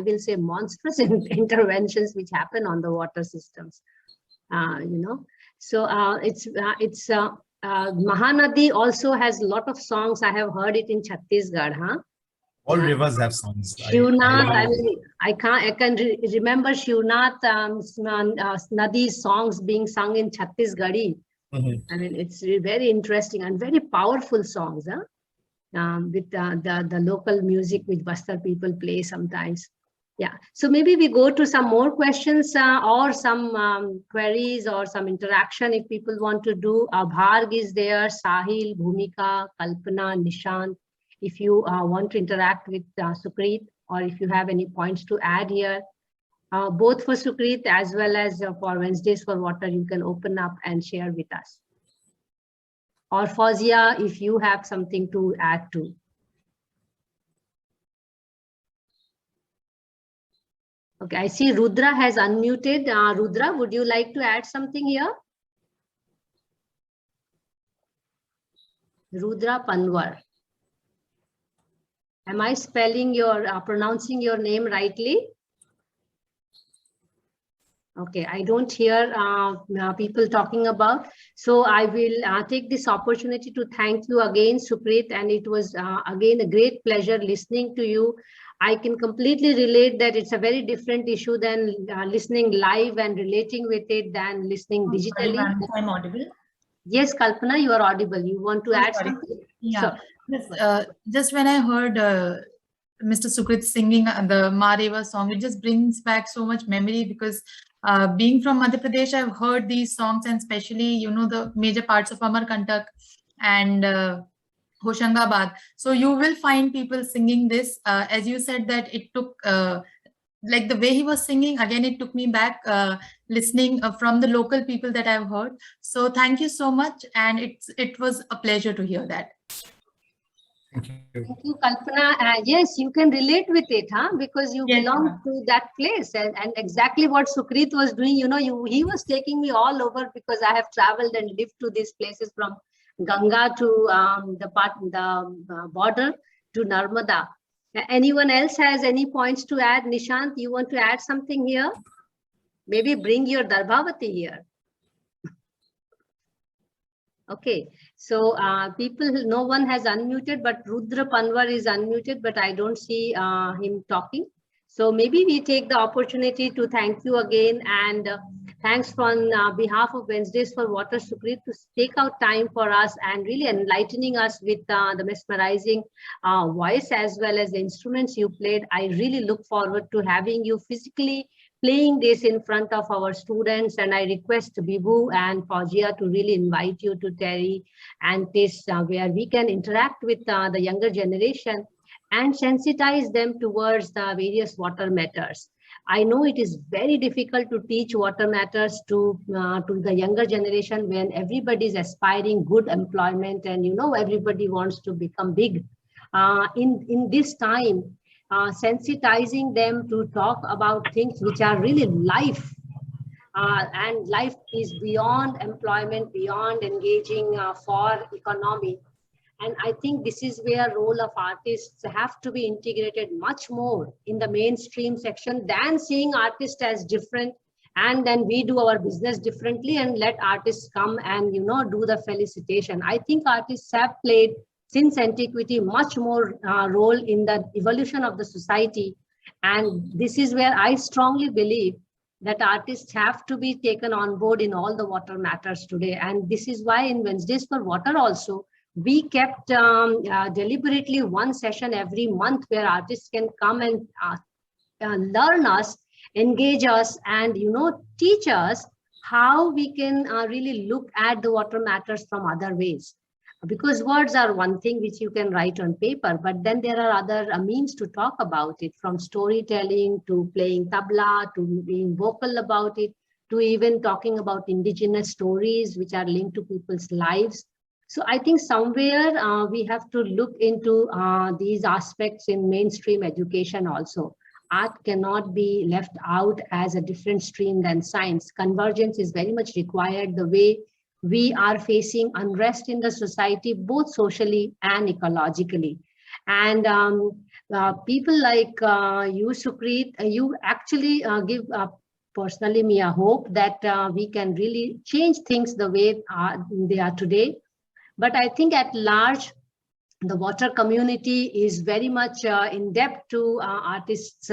will say monstrous interventions which happen on the water systems. So it's Mahanadi also has a lot of songs. I have heard it in Chhattisgarh, huh? All rivers have songs. Shivnath, I can remember Shivnath Nadi's songs being sung in Chhattisgarhi. I mean, it's very interesting and very powerful songs, huh? With the local music which Bastar people play sometimes. Yeah, so maybe we go to some more questions or some queries or some interaction if people want to do. Bharg is there, Sahil, Bhumika, Kalpana, Nishant. If you want to interact with Sukrit, or if you have any points to add here, both for Sukrit as well as for Wednesdays for Water, you can open up and share with us. Or Fozia, if you have something to add to. Okay, I see Rudra has unmuted. Rudra, would you like to add something here? Rudra Panwar. Am I spelling pronouncing your name rightly? Okay, I don't hear people talking about. So I will take this opportunity to thank you again, Sukrit, and it was again a great pleasure listening to you. I can completely relate that it's a very different issue than listening live and relating with it than listening digitally. I'm audible. Yes, Kalpana, you are audible. You want to add something? Yeah. Sure. Yes, just when I heard Mr. Sukrit singing the Mareva song, it just brings back so much memory, because being from Madhya Pradesh, I've heard these songs, and especially, the major parts of Amarkantak, and Hoshangabad. So you will find people singing this. As you said that it took, like the way he was singing, again, it took me back listening from the local people that I've heard. So thank you so much. And it was a pleasure to hear that. Thank you. Thank you, Kalpana. Yes, you can relate with it, huh? Because you Yes, belong ma'am. to that place, and exactly what Sukrit was doing. You know, he was taking me all over because I have traveled and lived to these places from Ganga to the border to Narmada. Anyone else has any points to add? Nishant, you want to add something here? Maybe bring your Darbhavati here. Okay, so people, no one has unmuted, but Rudra Panwar is unmuted, but I don't see him talking. So maybe we take the opportunity to thank you again, and thanks on behalf of Wednesdays for Water, Sukrit, to take out time for us and really enlightening us with the mesmerizing voice as well as the instruments you played. I really look forward to having you physically playing this in front of our students, and I request Bibu and Fauzia to really invite you to Terry and this where we can interact with the younger generation and sensitize them towards the various water matters. I know it is very difficult to teach water matters to the younger generation when everybody is aspiring good employment, and you know everybody wants to become big. In this time, sensitizing them to talk about things which are really life, and life is beyond employment, beyond engaging for economy. And I think this is where role of artists have to be integrated much more in the mainstream section than seeing artists as different, and then we do our business differently and let artists come and, you know, do the felicitation. I think artists have played since antiquity much more role in the evolution of the society. And this is where I strongly believe that artists have to be taken on board in all the water matters today. And this is why in Wednesdays for Water also, we kept deliberately one session every month where artists can come and learn us, engage us, and, you know, teach us how we can really look at the water matters from other ways. Because words are one thing which you can write on paper, but then there are other means to talk about it, from storytelling to playing tabla to being vocal about it, to even talking about indigenous stories which are linked to people's lives. So I think somewhere we have to look into these aspects in mainstream education also. Art cannot be left out as a different stream than science. Convergence is very much required the way we are facing unrest in the society, both socially and ecologically. And people like you, Sukrit, you actually give personally me a hope that we can really change things the way they are today. But I think at large, the water community is very much in depth to artists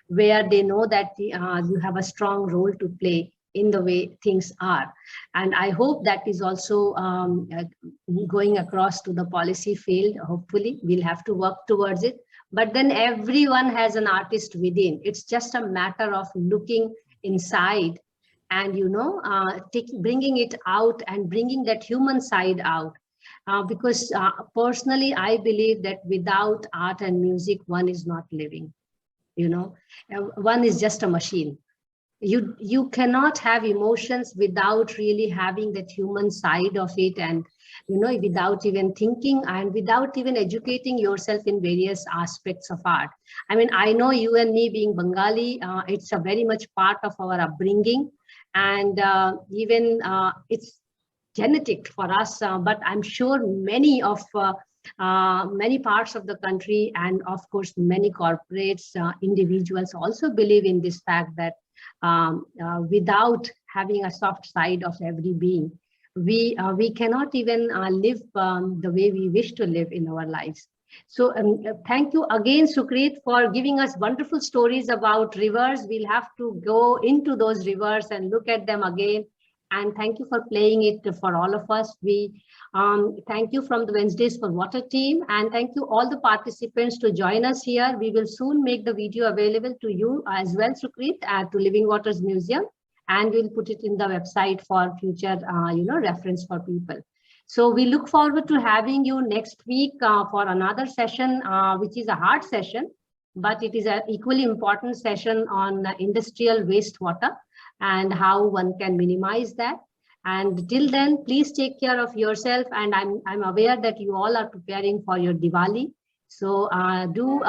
where they know that you have a strong role to play in the way things are. And I hope that is also going across to the policy field. Hopefully, we'll have to work towards it. But then everyone has an artist within. It's just a matter of looking inside and, you know, bringing it out and bringing that human side out. Because personally, I believe that without art and music, one is not living. You know, one is just a machine. You cannot have emotions without really having that human side of it, and, you know, without even thinking and without even educating yourself in various aspects of art. I mean, I know you and me being Bengali, it's a very much part of our upbringing, and even it's genetic for us, but I'm sure many parts of the country, and of course many corporates, individuals also believe in this fact that without having a soft side of every being, we cannot even live the way we wish to live in our lives. So thank you again, Sukrit, for giving us wonderful stories about rivers. We'll have to go into those rivers and look at them again. And thank you for playing it for all of us. We thank you from the Wednesdays for Water team, and thank you all the participants to join us here. We will soon make the video available to you as well, Sukrit, to Living Waters Museum, and we'll put it in the website for future, you know, reference for people. So we look forward to having you next week for another session, which is a hard session, but it is an equally important session on industrial wastewater and how one can minimize that. And till then, please take care of yourself. And I'm aware that you all are preparing for your Diwali. So do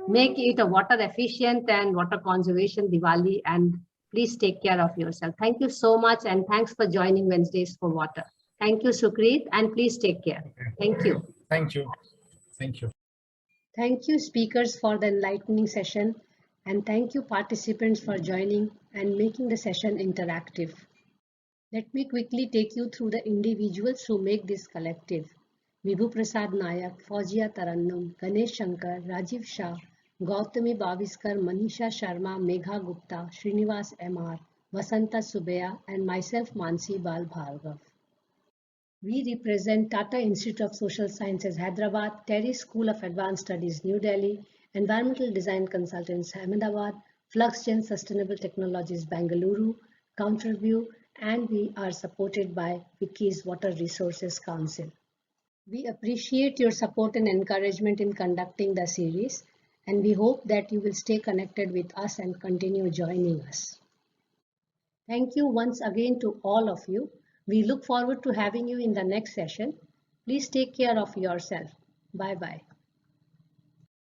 make it a water efficient and water conservation Diwali, and please take care of yourself. Thank you so much. And thanks for joining Wednesdays for Water. Thank you, Sukrit, and please take care. Thank you. Thank you. Thank you. Thank you, speakers, for the enlightening session. And thank you, participants, for joining and making the session interactive. Let me quickly take you through the individuals who make this collective. Vibhu Prasad Nayak, Fauzia Tarannum, Ganesh Shankar, Rajiv Shah, Gautami Baviskar, Manisha Sharma, Megha Gupta, Srinivas MR, Vasanta Subaya, and myself, Mansi Bal Bhargav. We represent Tata Institute of Social Sciences, Hyderabad, Terry School of Advanced Studies, New Delhi, Environmental Design Consultants, Ahmedabad, FluxGen Sustainable Technologies, Bangalore, Counterview, and we are supported by Wiki's Water Resources Council. We appreciate your support and encouragement in conducting the series, and we hope that you will stay connected with us and continue joining us. Thank you once again to all of you. We look forward to having you in the next session. Please take care of yourself. Bye-bye.